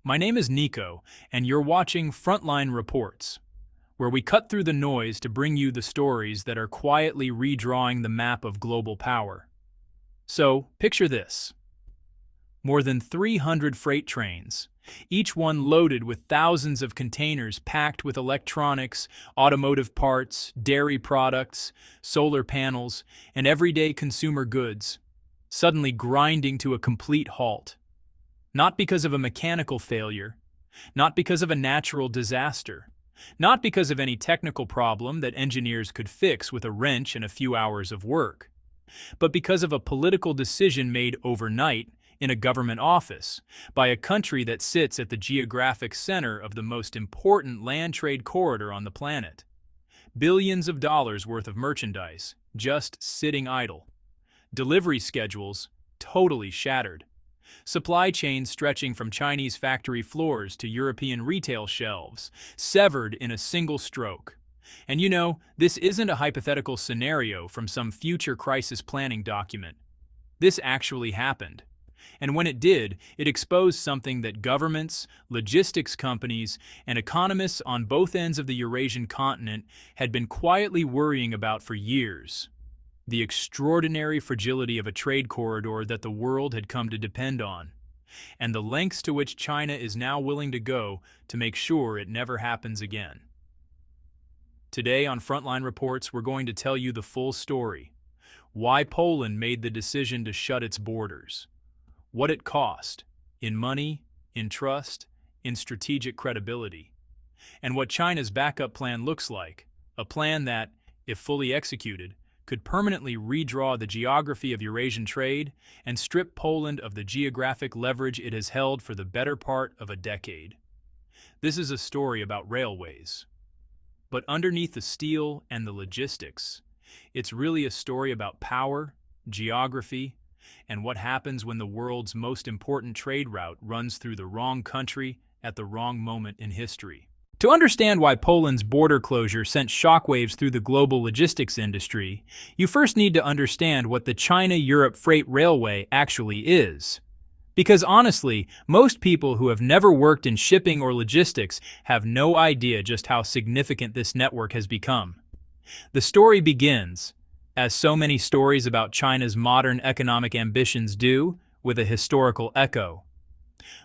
My name is Nico, and you're watching Frontline Reports, where we cut through the noise to bring you the stories that are quietly redrawing the map of global power. So, picture this. More than 300 freight trains, each one loaded with thousands of containers packed with electronics, automotive parts, dairy products, solar panels, and everyday consumer goods, suddenly grinding to a complete halt. Not because of a mechanical failure, not because of a natural disaster, not because of any technical problem that engineers could fix with a wrench and a few hours of work, but because of a political decision made overnight in a government office by a country that sits at the geographic center of the most important land trade corridor on the planet. Billions of dollars worth of merchandise just sitting idle. Delivery schedules totally shattered. Supply chains stretching from Chinese factory floors to European retail shelves, severed in a single stroke. And this isn't a hypothetical scenario from some future crisis planning document. This actually happened. And when it did, it exposed something that governments, logistics companies, and economists on both ends of the Eurasian continent had been quietly worrying about for years: the extraordinary fragility of a trade corridor that the world had come to depend on, and the lengths to which China is now willing to go to make sure it never happens again. Today on Frontline Reports, we're going to tell you the full story: why Poland made the decision to shut its borders, what it cost, in money, in trust, in strategic credibility, and what China's backup plan looks like, a plan that, if fully executed, could permanently redraw the geography of Eurasian trade and strip Poland of the geographic leverage it has held for the better part of a decade. This is a story about railways. But underneath the steel and the logistics, it's really a story about power, geography, and what happens when the world's most important trade route runs through the wrong country at the wrong moment in history. To understand why Poland's border closure sent shockwaves through the global logistics industry, you first need to understand what the China-Europe Freight Railway actually is. Because honestly, most people who have never worked in shipping or logistics have no idea just how significant this network has become. The story begins, as so many stories about China's modern economic ambitions do, with a historical echo.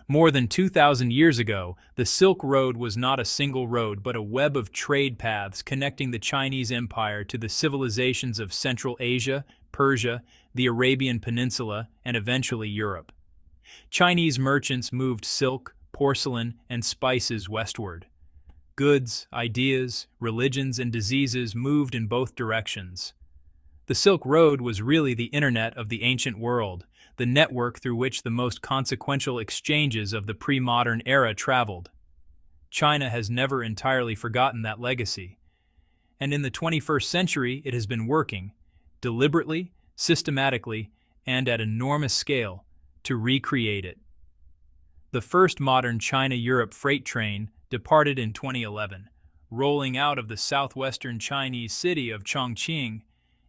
More than 2,000 years ago, the Silk Road was not a single road but a web of trade paths connecting the Chinese Empire to the civilizations of Central Asia, Persia, the Arabian Peninsula, and eventually Europe. Chinese merchants moved silk, porcelain, and spices westward. Goods, ideas, religions, and diseases moved in both directions. The Silk Road was really the internet of the ancient world, the network through which the most consequential exchanges of the pre-modern era traveled. China has never entirely forgotten that legacy, and in the 21st century it has been working, deliberately, systematically, and at enormous scale, to recreate it. The first modern China-Europe freight train departed in 2011, rolling out of the southwestern Chinese city of Chongqing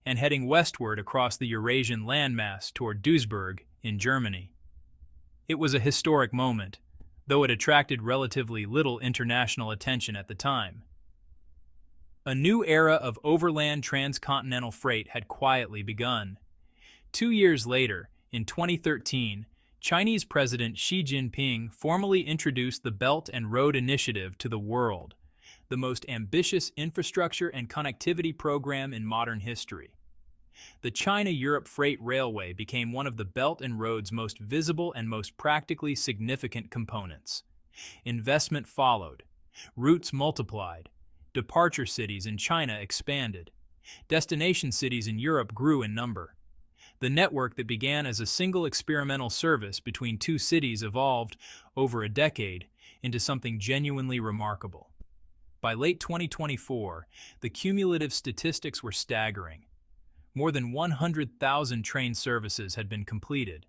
and heading westward across the Eurasian landmass toward Duisburg in Germany. It was a historic moment, though it attracted relatively little international attention at the time. A new era of overland transcontinental freight had quietly begun. 2 years later, in 2013, Chinese President Xi Jinping formally introduced the Belt and Road Initiative to the world, the most ambitious infrastructure and connectivity program in modern history. The China-Europe Freight Railway became one of the Belt and Road's most visible and most practically significant components. Investment followed. Routes multiplied. Departure cities in China expanded. Destination cities in Europe grew in number. The network that began as a single experimental service between two cities evolved, over a decade, into something genuinely remarkable. By late 2024, the cumulative statistics were staggering. More than 100,000 train services had been completed.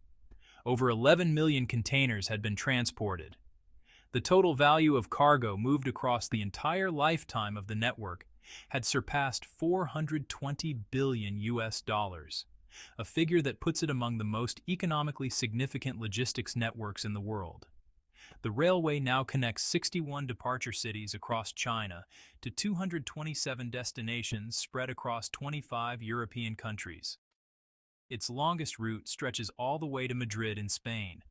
Over 11 million containers had been transported. The total value of cargo moved across the entire lifetime of the network had surpassed $420 billion, a figure that puts it among the most economically significant logistics networks in the world. The railway now connects 61 departure cities across China to 227 destinations spread across 25 European countries. Its longest route stretches all the way to Madrid in Spain,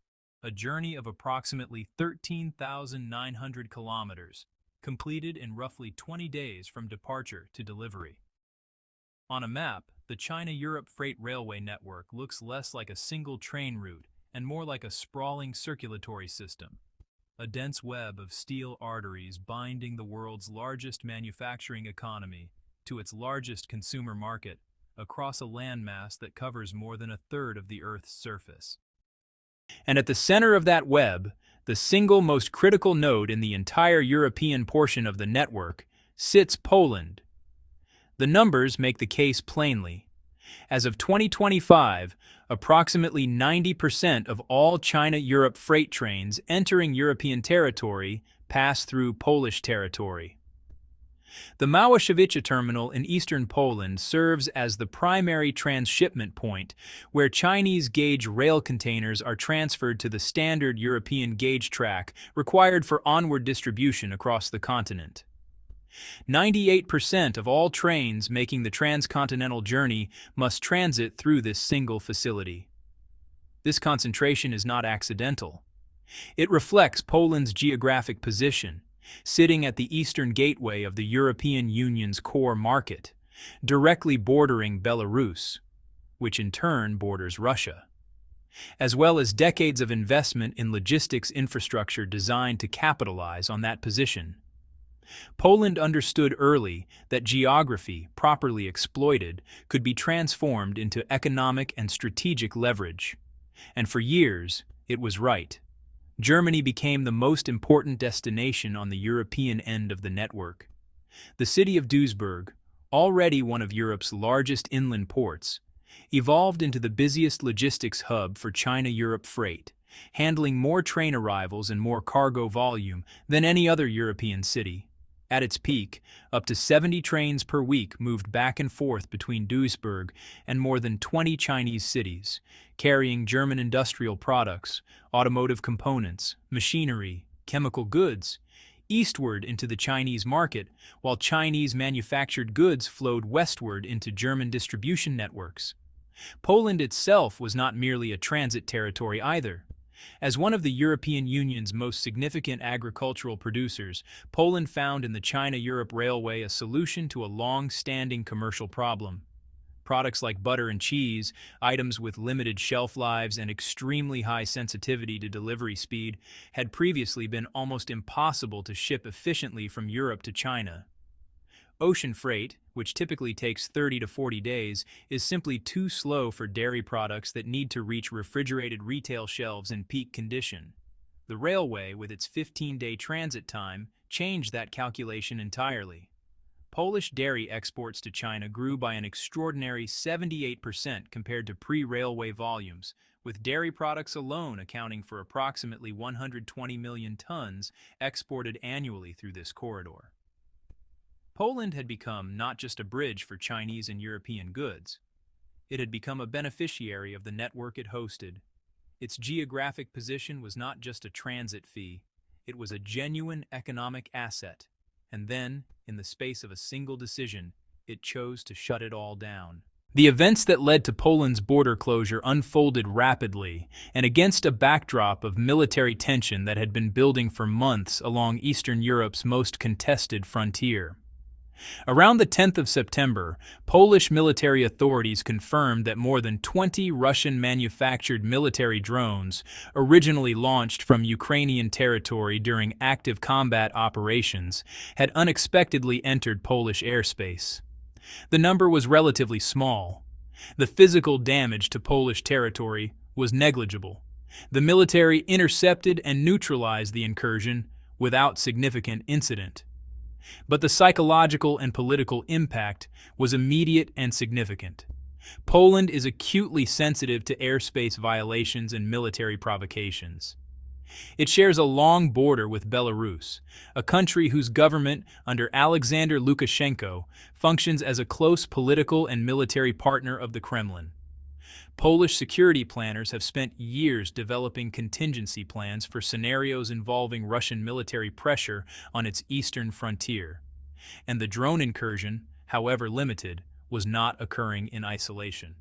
a journey of approximately 13,900 kilometers, completed in roughly 20 days from departure to delivery. On a map, the China-Europe Freight Railway network looks less like a single train route and more like a sprawling circulatory system, a dense web of steel arteries binding the world's largest manufacturing economy to its largest consumer market across a landmass that covers more than a third of the Earth's surface. And at the center of that web, the single most critical node in the entire European portion of the network, sits Poland. The numbers make the case plainly. As of 2025, approximately 90% of all China-Europe freight trains entering European territory pass through Polish territory. The Małaszewicze terminal in eastern Poland serves as the primary transshipment point where Chinese gauge rail containers are transferred to the standard European gauge track required for onward distribution across the continent. 98% of all trains making the transcontinental journey must transit through this single facility. This concentration is not accidental. It reflects Poland's geographic position, sitting at the eastern gateway of the European Union's core market, directly bordering Belarus, which in turn borders Russia, as well as decades of investment in logistics infrastructure designed to capitalize on that position. Poland understood early that geography, properly exploited, could be transformed into economic and strategic leverage. And for years, it was right. Germany became the most important destination on the European end of the network. The city of Duisburg, already one of Europe's largest inland ports, evolved into the busiest logistics hub for China-Europe freight, handling more train arrivals and more cargo volume than any other European city. At its peak, up to 70 trains per week moved back and forth between Duisburg and more than 20 Chinese cities, carrying German industrial products, automotive components, machinery, chemical goods, eastward into the Chinese market, while Chinese manufactured goods flowed westward into German distribution networks. Poland itself was not merely a transit territory either. As one of the European Union's most significant agricultural producers, Poland found in the China-Europe Railway a solution to a long-standing commercial problem. Products like butter and cheese, items with limited shelf lives and extremely high sensitivity to delivery speed, had previously been almost impossible to ship efficiently from Europe to China. Ocean freight, which typically takes 30 to 40 days, is simply too slow for dairy products that need to reach refrigerated retail shelves in peak condition. The railway, with its 15-day transit time, changed that calculation entirely. Polish dairy exports to China grew by an extraordinary 78% compared to pre-railway volumes, with dairy products alone accounting for approximately 120 million tons exported annually through this corridor. Poland had become not just a bridge for Chinese and European goods. It had become a beneficiary of the network it hosted. Its geographic position was not just a transit fee, it was a genuine economic asset. And then, in the space of a single decision, it chose to shut it all down. The events that led to Poland's border closure unfolded rapidly, and against a backdrop of military tension that had been building for months along Eastern Europe's most contested frontier. Around the 10th of September, Polish military authorities confirmed that more than 20 Russian-manufactured military drones, originally launched from Ukrainian territory during active combat operations, had unexpectedly entered Polish airspace. The number was relatively small. The physical damage to Polish territory was negligible. The military intercepted and neutralized the incursion without significant incident. But the psychological and political impact was immediate and significant. Poland is acutely sensitive to airspace violations and military provocations. It shares a long border with Belarus, a country whose government, under Alexander Lukashenko, functions as a close political and military partner of the Kremlin. Polish security planners have spent years developing contingency plans for scenarios involving Russian military pressure on its eastern frontier. And the drone incursion, however limited, was not occurring in isolation.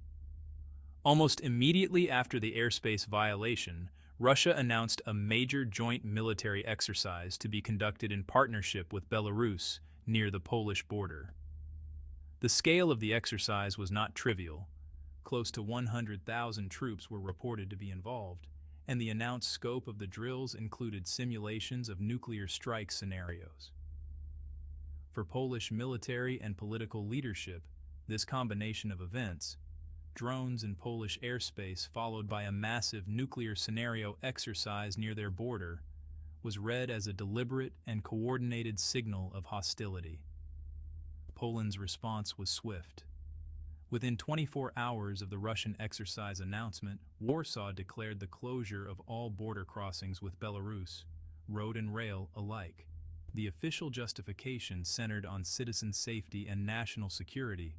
Almost immediately after the airspace violation, Russia announced a major joint military exercise to be conducted in partnership with Belarus near the Polish border. The scale of the exercise was not trivial. Close to 100,000 troops were reported to be involved, and the announced scope of the drills included simulations of nuclear strike scenarios. For Polish military and political leadership, this combination of events, drones in Polish airspace followed by a massive nuclear scenario exercise near their border, was read as a deliberate and coordinated signal of hostility. Poland's response was swift. Within 24 hours of the Russian exercise announcement, Warsaw declared the closure of all border crossings with Belarus, road and rail alike. The official justification centered on citizen safety and national security.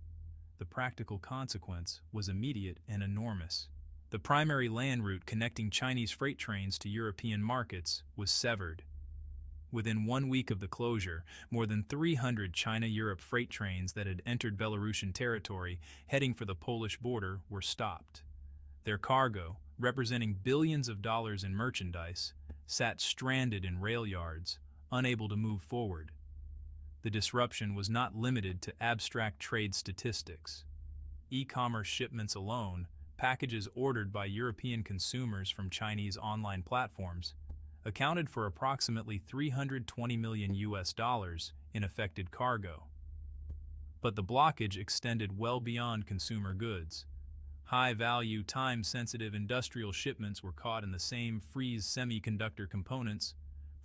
The practical consequence was immediate and enormous. The primary land route connecting Chinese freight trains to European markets was severed. Within 1 week of the closure, more than 300 China-Europe freight trains that had entered Belarusian territory heading for the Polish border were stopped. Their cargo, representing billions of dollars in merchandise, sat stranded in rail yards, unable to move forward. The disruption was not limited to abstract trade statistics. E-commerce shipments alone, packages ordered by European consumers from Chinese online platforms, accounted for approximately $320 million in affected cargo. But the blockage extended well beyond consumer goods. High-value, time-sensitive industrial shipments were caught in the same freeze semiconductor components,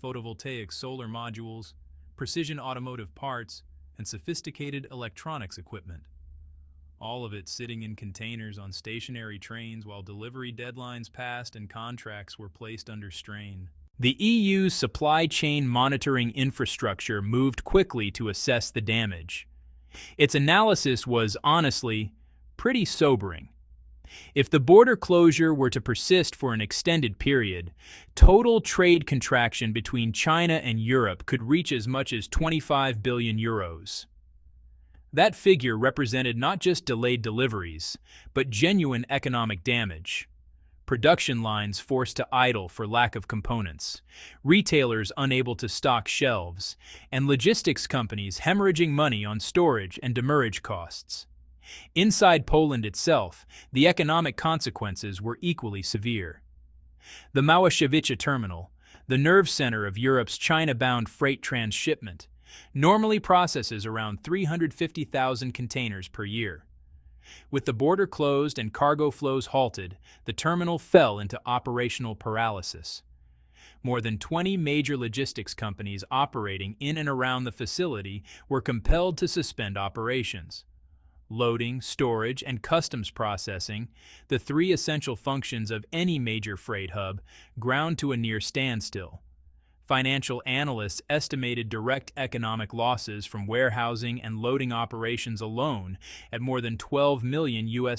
photovoltaic solar modules, precision automotive parts, and sophisticated electronics equipment. All of it sitting in containers on stationary trains while delivery deadlines passed and contracts were placed under strain. The EU's supply chain monitoring infrastructure moved quickly to assess the damage. Its analysis was, honestly, pretty sobering. If the border closure were to persist for an extended period, total trade contraction between China and Europe could reach as much as 25 billion euros. That figure represented not just delayed deliveries, but genuine economic damage. Production lines forced to idle for lack of components, retailers unable to stock shelves, and logistics companies hemorrhaging money on storage and demurrage costs. Inside Poland itself, the economic consequences were equally severe. The Małaszewicze terminal, the nerve center of Europe's China-bound freight transshipment, normally processes around 350,000 containers per year. With the border closed and cargo flows halted, the terminal fell into operational paralysis. More than 20 major logistics companies operating in and around the facility were compelled to suspend operations. Loading, storage, and customs processing, the three essential functions of any major freight hub, ground to a near standstill. Financial analysts estimated direct economic losses from warehousing and loading operations alone at more than $12 million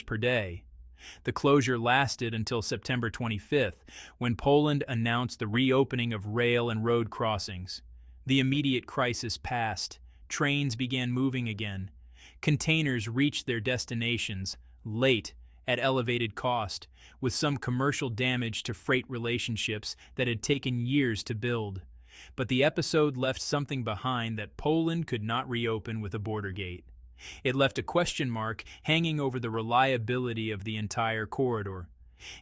per day. The closure lasted until September 25th, when Poland announced the reopening of rail and road crossings. The immediate crisis passed. Trains began moving again. Containers reached their destinations, late, at elevated cost, with some commercial damage to freight relationships that had taken years to build. But the episode left something behind that Poland could not reopen with a border gate. It left a question mark hanging over the reliability of the entire corridor.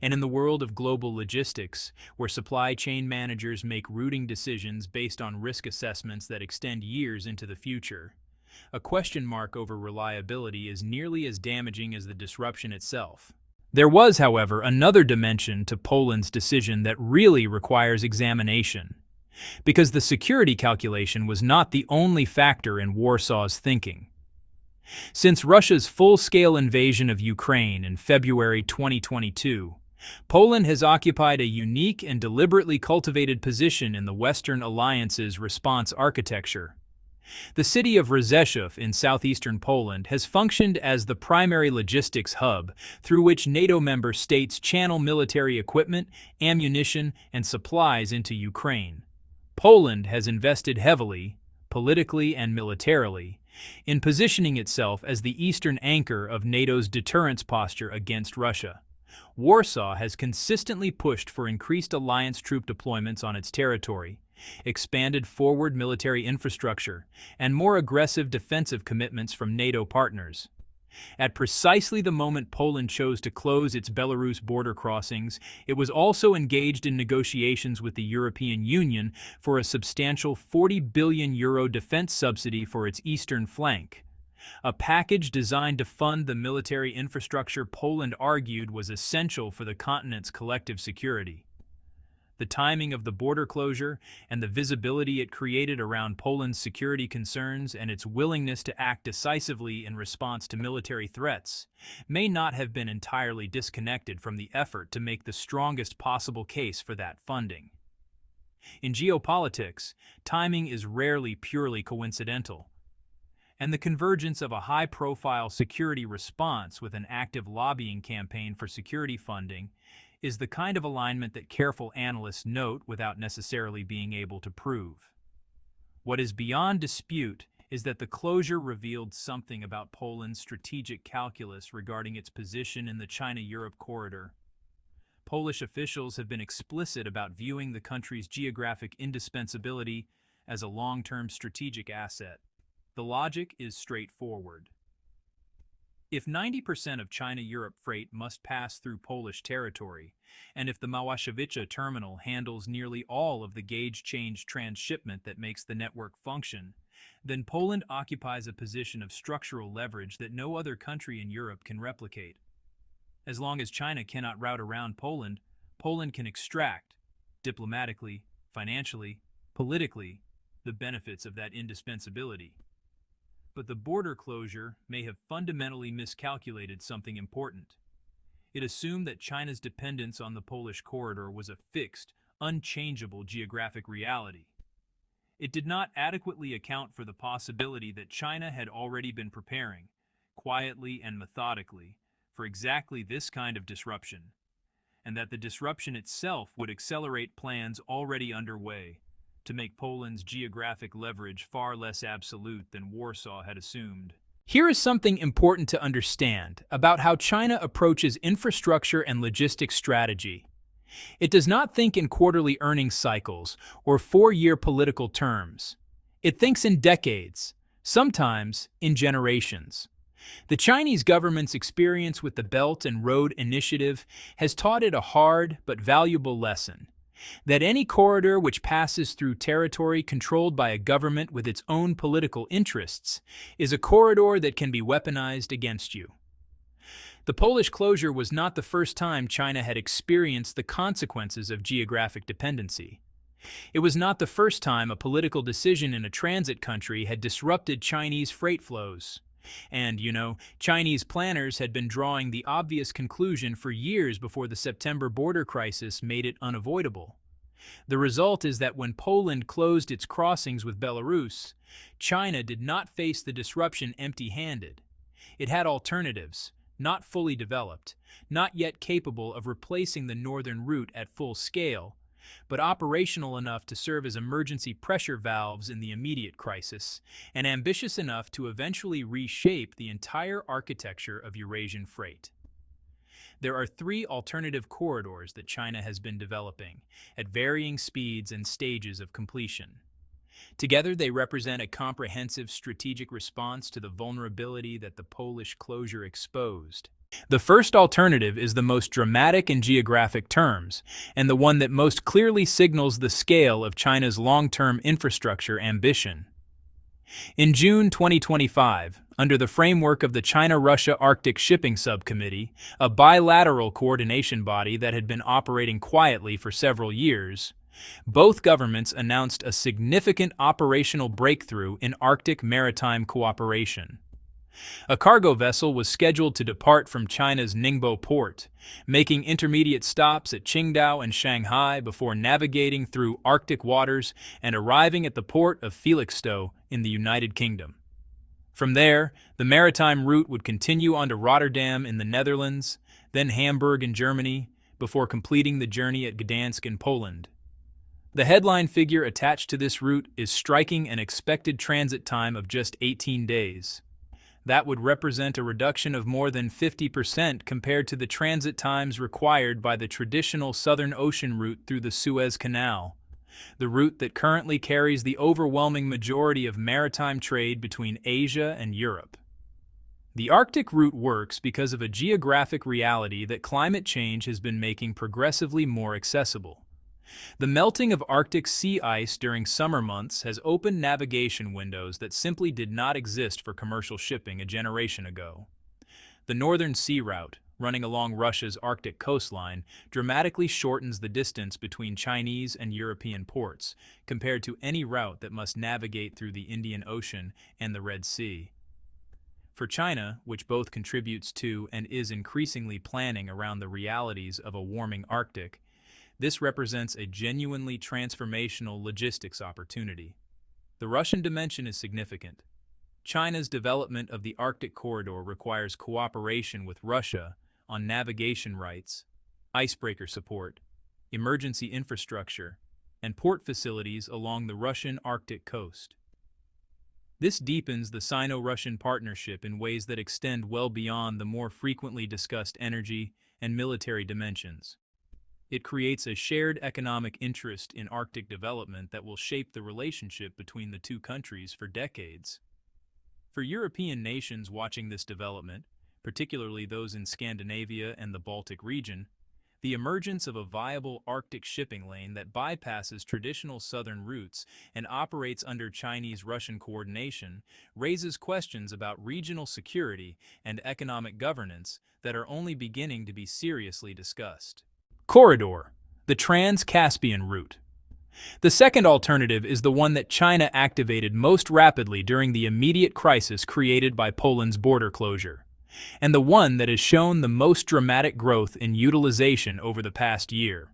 And in the world of global logistics, where supply chain managers make routing decisions based on risk assessments that extend years into the future, a question mark over reliability is nearly as damaging as the disruption itself. There was, however, another dimension to Poland's decision that really requires examination, because the security calculation was not the only factor in Warsaw's thinking. Since Russia's full-scale invasion of Ukraine in February 2022, Poland has occupied a unique and deliberately cultivated position in the Western Alliance's response architecture. The city of Rzeszów in southeastern Poland has functioned as the primary logistics hub through which NATO member states channel military equipment, ammunition, and supplies into Ukraine. Poland has invested heavily, politically and militarily, in positioning itself as the eastern anchor of NATO's deterrence posture against Russia. Warsaw has consistently pushed for increased alliance troop deployments on its territory, expanded forward military infrastructure, and more aggressive defensive commitments from NATO partners. At precisely the moment Poland chose to close its Belarus border crossings, it was also engaged in negotiations with the European Union for a substantial €40 billion defense subsidy for its eastern flank, a package designed to fund the military infrastructure Poland argued was essential for the continent's collective security. The timing of the border closure and the visibility it created around Poland's security concerns and its willingness to act decisively in response to military threats may not have been entirely disconnected from the effort to make the strongest possible case for that funding. In geopolitics, timing is rarely purely coincidental, and the convergence of a high-profile security response with an active lobbying campaign for security funding is the kind of alignment that careful analysts note without necessarily being able to prove. What is beyond dispute is that the closure revealed something about Poland's strategic calculus regarding its position in the China-Europe corridor. Polish officials have been explicit about viewing the country's geographic indispensability as a long-term strategic asset. The logic is straightforward. If 90% of China-Europe freight must pass through Polish territory, and if the Małaszewicze terminal handles nearly all of the gauge change transshipment that makes the network function, then Poland occupies a position of structural leverage that no other country in Europe can replicate. As long as China cannot route around Poland, Poland can extract, diplomatically, financially, politically, the benefits of that indispensability. But the border closure may have fundamentally miscalculated something important. It assumed that China's dependence on the Polish corridor was a fixed, unchangeable geographic reality. It did not adequately account for the possibility that China had already been preparing, quietly and methodically, for exactly this kind of disruption, and that the disruption itself would accelerate plans already underway to make Poland's geographic leverage far less absolute than Warsaw had assumed. Here is something important to understand about how China approaches infrastructure and logistics strategy. It does not think in quarterly earnings cycles or four-year political terms. It thinks in decades, sometimes in generations. The Chinese government's experience with the Belt and Road Initiative has taught it a hard but valuable lesson: that any corridor which passes through territory controlled by a government with its own political interests is a corridor that can be weaponized against you. The Polish closure was not the first time China had experienced the consequences of geographic dependency. It was not the first time a political decision in a transit country had disrupted Chinese freight flows. And, Chinese planners had been drawing the obvious conclusion for years before the September border crisis made it unavoidable. The result is that when Poland closed its crossings with Belarus, China did not face the disruption empty-handed. It had alternatives, not fully developed, not yet capable of replacing the northern route at full scale, but operational enough to serve as emergency pressure valves in the immediate crisis, and ambitious enough to eventually reshape the entire architecture of Eurasian freight. There are three alternative corridors that China has been developing, at varying speeds and stages of completion. Together, they represent a comprehensive strategic response to the vulnerability that the Polish closure exposed. The first alternative is the most dramatic in geographic terms, and the one that most clearly signals the scale of China's long-term infrastructure ambition. In June 2025, under the framework of the China-Russia Arctic Shipping Subcommittee, a bilateral coordination body that had been operating quietly for several years, both governments announced a significant operational breakthrough in Arctic maritime cooperation. A cargo vessel was scheduled to depart from China's Ningbo port, making intermediate stops at Qingdao and Shanghai before navigating through Arctic waters and arriving at the port of Felixstowe in the United Kingdom. From there, the maritime route would continue on to Rotterdam in the Netherlands, then Hamburg in Germany, before completing the journey at Gdansk in Poland. The headline figure attached to this route is striking an expected transit time of just 18 days. That would represent a reduction of more than 50% compared to the transit times required by the traditional Southern Ocean route through the Suez Canal, the route that currently carries the overwhelming majority of maritime trade between Asia and Europe. The Arctic route works because of a geographic reality that climate change has been making progressively more accessible. The melting of Arctic sea ice during summer months has opened navigation windows that simply did not exist for commercial shipping a generation ago. The Northern Sea Route, running along Russia's Arctic coastline, dramatically shortens the distance between Chinese and European ports, compared to any route that must navigate through the Indian Ocean and the Red Sea. For China, which both contributes to and is increasingly planning around the realities of a warming Arctic, this represents a genuinely transformational logistics opportunity. The Russian dimension is significant. China's development of the Arctic corridor requires cooperation with Russia on navigation rights, icebreaker support, emergency infrastructure, and port facilities along the Russian Arctic coast. This deepens the Sino-Russian partnership in ways that extend well beyond the more frequently discussed energy and military dimensions. It creates a shared economic interest in Arctic development that will shape the relationship between the two countries for decades. For European nations watching this development, particularly those in Scandinavia and the Baltic region, the emergence of a viable Arctic shipping lane that bypasses traditional southern routes and operates under Chinese-Russian coordination raises questions about regional security and economic governance that are only beginning to be seriously discussed. Corridor, the Trans-Caspian route. The second alternative is the one that China activated most rapidly during the immediate crisis created by Poland's border closure, and the one that has shown the most dramatic growth in utilization over the past year.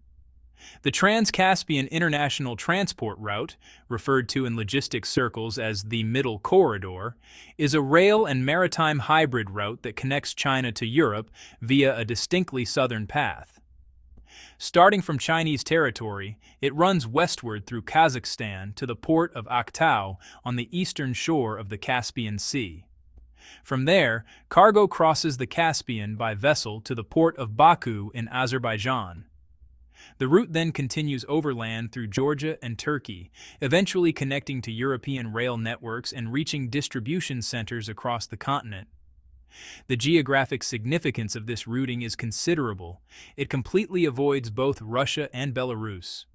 The Trans-Caspian International Transport Route, referred to in logistics circles as the Middle Corridor, is a rail and maritime hybrid route that connects China to Europe via a distinctly southern path. Starting from Chinese territory, it runs westward through Kazakhstan to the port of Aktau on the eastern shore of the Caspian Sea. From there, cargo crosses the Caspian by vessel to the port of Baku in Azerbaijan. The route then continues overland through Georgia and Turkey, eventually connecting to European rail networks and reaching distribution centers across the continent. The geographic significance of this routing is considerable. It completely avoids both Russia and Belarus.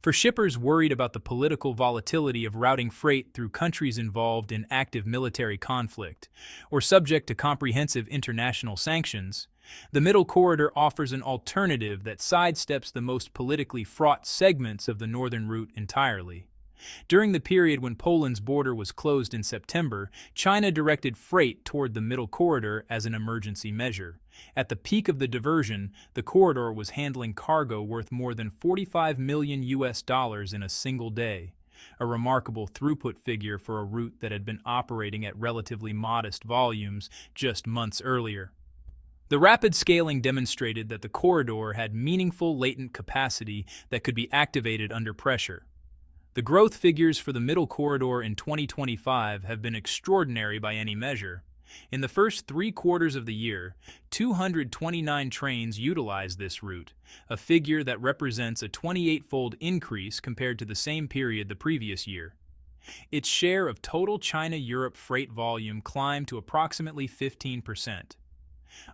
For shippers worried about the political volatility of routing freight through countries involved in active military conflict or subject to comprehensive international sanctions, the Middle Corridor offers an alternative that sidesteps the most politically fraught segments of the northern route entirely. During the period when Poland's border was closed in September, China directed freight toward the Middle Corridor as an emergency measure. At the peak of the diversion, the corridor was handling cargo worth more than $45 million in a single day, a remarkable throughput figure for a route that had been operating at relatively modest volumes just months earlier. The rapid scaling demonstrated that the corridor had meaningful latent capacity that could be activated under pressure. The growth figures for the Middle Corridor in 2025 have been extraordinary by any measure. In the first 3 quarters of the year, 229 trains utilized this route, a figure that represents a 28-fold increase compared to the same period the previous year. Its share of total China-Europe freight volume climbed to approximately 15%.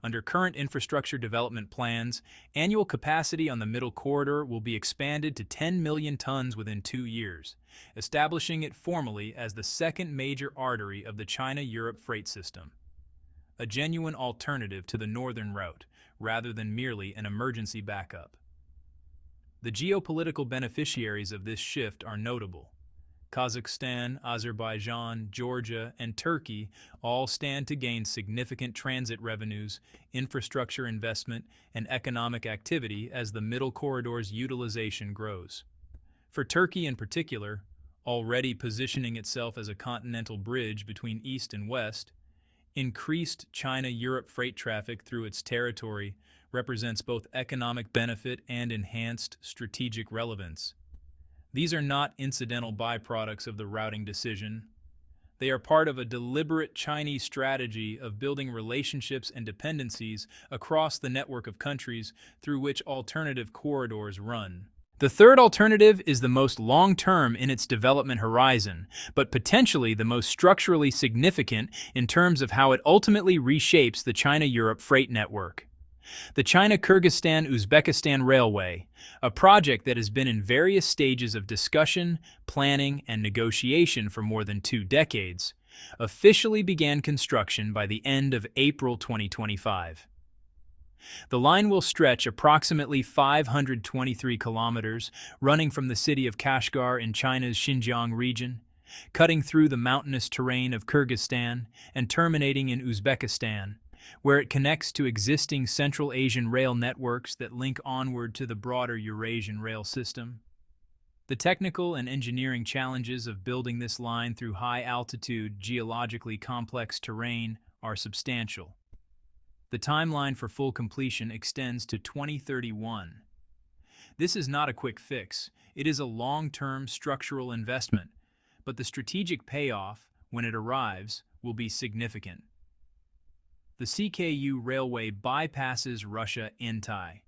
Under current infrastructure development plans, annual capacity on the Middle Corridor will be expanded to 10 million tons within 2 years, establishing it formally as the second major artery of the China-Europe freight system. A genuine alternative to the northern route, rather than merely an emergency backup. The geopolitical beneficiaries of this shift are notable. Kazakhstan, Azerbaijan, Georgia, and Turkey all stand to gain significant transit revenues, infrastructure investment, and economic activity as the Middle Corridor's utilization grows. For Turkey in particular, already positioning itself as a continental bridge between East and West, increased China-Europe freight traffic through its territory represents both economic benefit and enhanced strategic relevance. These are not incidental byproducts of the routing decision. They are part of a deliberate Chinese strategy of building relationships and dependencies across the network of countries through which alternative corridors run. The third alternative is the most long-term in its development horizon, but potentially the most structurally significant in terms of how it ultimately reshapes the China-Europe freight network. The China-Kyrgyzstan-Uzbekistan Railway, a project that has been in various stages of discussion, planning, and negotiation for more than 2 decades, officially began construction by the end of April 2025. The line will stretch approximately 523 kilometers, running from the city of Kashgar in China's Xinjiang region, cutting through the mountainous terrain of Kyrgyzstan, and terminating in Uzbekistan, where it connects to existing Central Asian rail networks that link onward to the broader Eurasian rail system. The technical and engineering challenges of building this line through high-altitude, geologically complex terrain are substantial. The timeline for full completion extends to 2031. This is not a quick fix. It is a long-term structural investment, but the strategic payoff, when it arrives, will be significant. The CKU Railway bypasses Russia-Entay.